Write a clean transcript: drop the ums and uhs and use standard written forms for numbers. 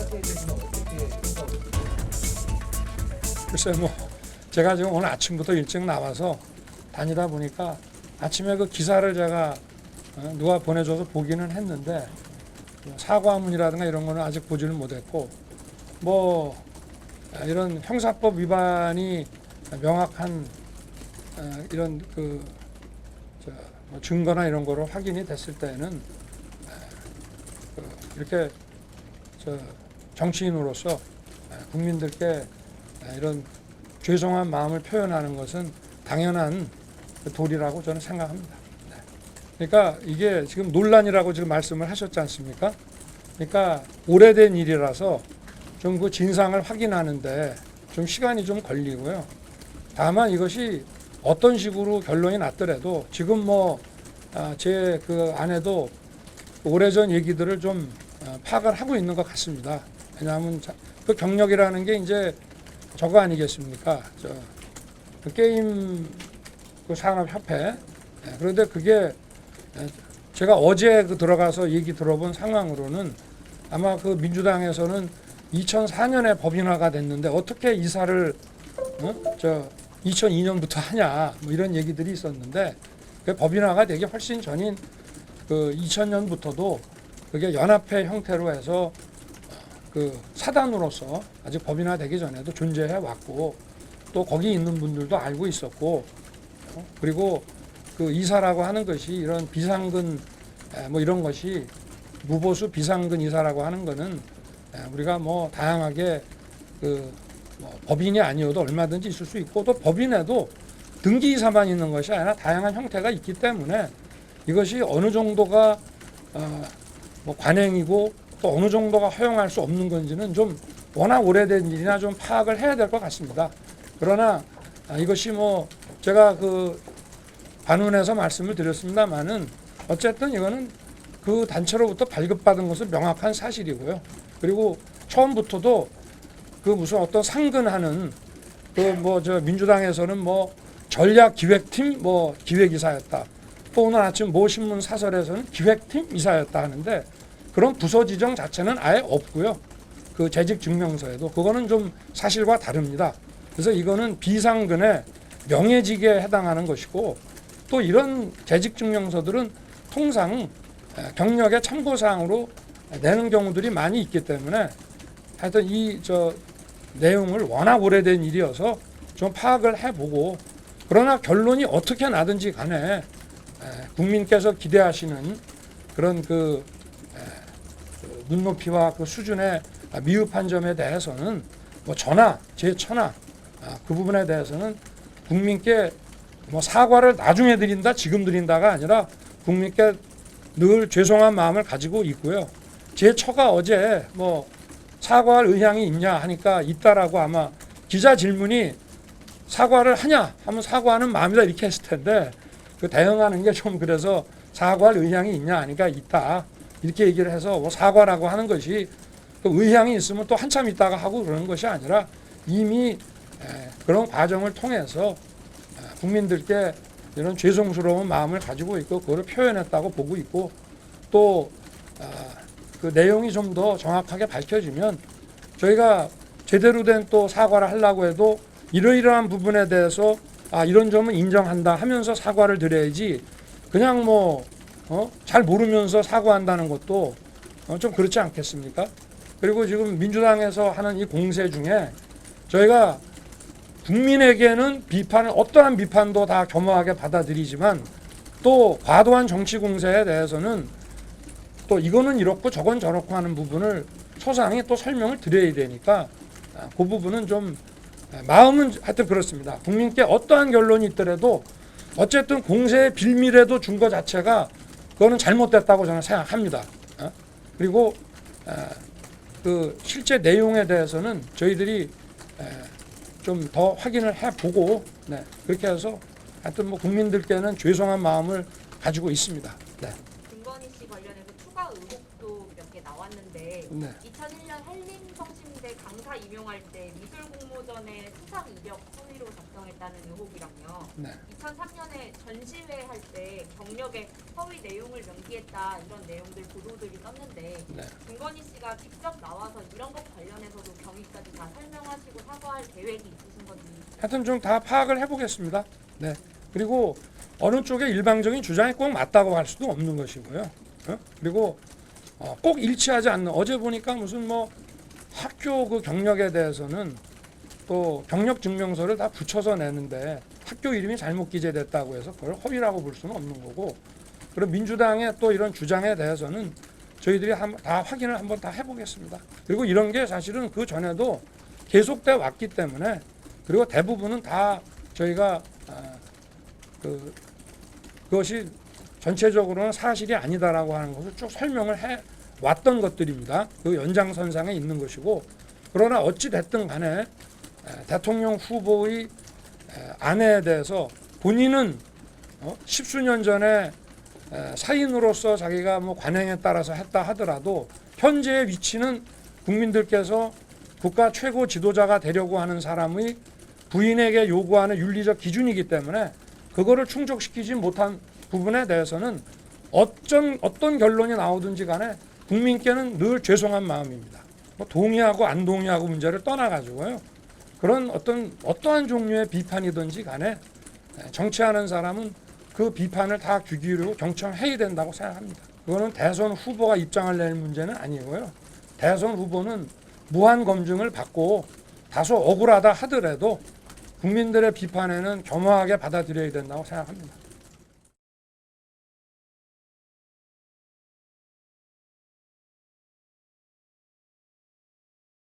사태에 대해서는 어떻게 생각하세요? 글쎄 뭐 제가 지금 오늘 아침부터 일찍 나와서 다니다 보니까 아침에 그 기사를 제가 누가 보내줘서 보기는 했는데 사과문이라든가 이런 거는 아직 보지는 못했고 뭐 이런 형사법 위반이 명확한 이런 뭐 증거나 이런 거로 확인이 됐을 때는 이렇게 정치인으로서 국민들께 이런 죄송한 마음을 표현하는 것은 당연한 도리라고 저는 생각합니다. 그러니까 이게 지금 논란이라고 지금 말씀을 하셨지 않습니까? 그러니까 오래된 일이라서 좀 그 진상을 확인하는데 좀 시간이 좀 걸리고요. 다만 이것이 어떤 식으로 결론이 났더라도 지금 뭐 제 그 안에도 오래전 얘기들을 좀 파악을 하고 있는 것 같습니다. 왜냐하면 그 경력이라는 게 이제 저거 아니겠습니까? 그 게임 그 산업협회. 그런데 그게 제가 어제 그 들어가서 얘기 들어본 상황으로는 아마 그 민주당에서는 2004년에 법인화가 됐는데 어떻게 이사를 2002년부터 하냐 뭐 이런 얘기들이 있었는데 그 법인화가 되기 훨씬 전인 그 2000년부터도 그게 연합회 형태로 해서 그 사단으로서 아직 법인화 되기 전에도 존재해 왔고 또 거기 있는 분들도 알고 있었고 그리고 그 이사라고 하는 것이 이런 비상근 뭐 이런 것이 무보수 비상근 이사라고 하는 거는 우리가 뭐 다양하게 그 뭐 법인이 아니어도 얼마든지 있을 수 있고 또 법인에도 등기 이사만 있는 것이 아니라 다양한 형태가 있기 때문에 이것이 어느 정도가 뭐 관행이고 또 어느 정도가 허용할 수 없는 건지는 좀 워낙 오래된 일이나 좀 파악을 해야 될 것 같습니다. 그러나 이것이 뭐 제가 그 반문해서 말씀을 드렸습니다만은 어쨌든 이거는 그 단체로부터 발급받은 것은 명확한 사실이고요. 그리고 처음부터도 그 무슨 어떤 상근하는 그 뭐 저 민주당에서는 뭐 전략기획팀 뭐 기획이사였다. 또 오늘 아침 모 신문 사설에서는 기획팀 이사였다 하는데 그런 부서 지정 자체는 아예 없고요. 그 재직 증명서에도 그거는 좀 사실과 다릅니다. 그래서 이거는 비상근의 명예직에 해당하는 것이고 또 이런 재직 증명서들은 통상 경력의 참고사항으로 내는 경우들이 많이 있기 때문에 하여튼 이 내용을 워낙 오래된 일이어서 좀 파악을 해보고 그러나 결론이 어떻게 나든지 간에 국민께서 기대하시는 그런 그 눈높이와 그 수준의 미흡한 점에 대해서는 뭐 저나 제 처나 그 부분에 대해서는 국민께 뭐 사과를 나중에 드린다 지금 드린다가 아니라 국민께 늘 죄송한 마음을 가지고 있고요. 제 처가 어제 뭐 사과할 의향이 있냐 하니까 있다라고 아마 기자 질문이 사과를 하냐 하면 사과하는 마음이다 이렇게 했을 텐데 그 대응하는 게 좀 그래서 사과할 의향이 있냐 하니까 있다 이렇게 얘기를 해서 뭐 사과라고 하는 것이 그 의향이 있으면 또 한참 있다가 하고 그러는 것이 아니라 이미 그런 과정을 통해서 국민들께 이런 죄송스러운 마음을 가지고 있고 그걸 표현했다고 보고 있고 또 그 내용이 좀 더 정확하게 밝혀지면 저희가 제대로 된 또 사과를 하려고 해도 이러이러한 부분에 대해서 이런 점은 인정한다 하면서 사과를 드려야지 그냥 뭐 잘 모르면서 사과한다는 것도 좀 그렇지 않겠습니까? 그리고 지금 민주당에서 하는 이 공세 중에 저희가 국민에게는 비판을 어떠한 비판도 다 겸허하게 받아들이지만 또 과도한 정치 공세에 대해서는 또 이거는 이렇고 저건 저렇고 하는 부분을 소상히 또 설명을 드려야 되니까 그 부분은 좀 마음은 하여튼 그렇습니다. 국민께 어떠한 결론이 있더라도 어쨌든 공세의 빌미라도 준 것 자체가 그거는 잘못됐다고 저는 생각합니다. 그리고 그 실제 내용에 대해서는 저희들이 좀 더 확인을 해보고 그렇게 해서 하여튼 뭐 국민들께는 죄송한 마음을 가지고 있습니다. 김건희 씨 관련해서 추가 허가 의혹도 몇 개 나왔는데 네. 2001년 한림성심대 강사 임용할 때 미술 공모전에 수상 이력 허위로 작성했다는 의혹이랑요. 네. 2003년에 전시회 할 때 경력에 허위 내용을 명기했다 이런 내용들 보도들이 떴는데 네. 김건희 씨가 직접 나와서 이런 것 관련해서도 경위까지 다 설명하시고 사과할 계획이 있으신 건지. 하여튼 좀 다 파악을 해보겠습니다. 네. 그리고 어느 쪽의 일방적인 주장이 꼭 맞다고 할 수도 없는 것이고요. 그리고 꼭 일치하지 않는, 어제 보니까 무슨 뭐 학교 그 경력에 대해서는 또 경력 증명서를 다 붙여서 내는데 학교 이름이 잘못 기재됐다고 해서 그걸 허위라고 볼 수는 없는 거고, 그리고 민주당의 또 이런 주장에 대해서는 저희들이 다 확인을 한번 다 해보겠습니다. 그리고 이런 게 사실은 그 전에도 계속돼 왔기 때문에, 그리고 대부분은 다 저희가 그것이 전체적으로는 사실이 아니다라고 하는 것을 쭉 설명을 해 왔던 것들입니다. 그 연장선상에 있는 것이고, 그러나 어찌 됐든 간에 대통령 후보의 아내에 대해서 본인은 십수년 전에 사인으로서 자기가 뭐 관행에 따라서 했다 하더라도 현재의 위치는 국민들께서 국가 최고 지도자가 되려고 하는 사람의 부인에게 요구하는 윤리적 기준이기 때문에 그거를 충족시키지 못한 부분에 대해서는 어떤 결론이 나오든지 간에 국민께는 늘 죄송한 마음입니다. 뭐 동의하고 안 동의하고 문제를 떠나가지고요. 그런 어떠한 종류의 비판이든지 간에 정치하는 사람은 그 비판을 다 귀 기울이고 경청해야 된다고 생각합니다. 그거는 대선 후보가 입장을 낼 문제는 아니고요. 대선 후보는 무한 검증을 받고 다소 억울하다 하더라도 국민들의 비판에는 겸허하게 받아들여야 된다고 생각합니다.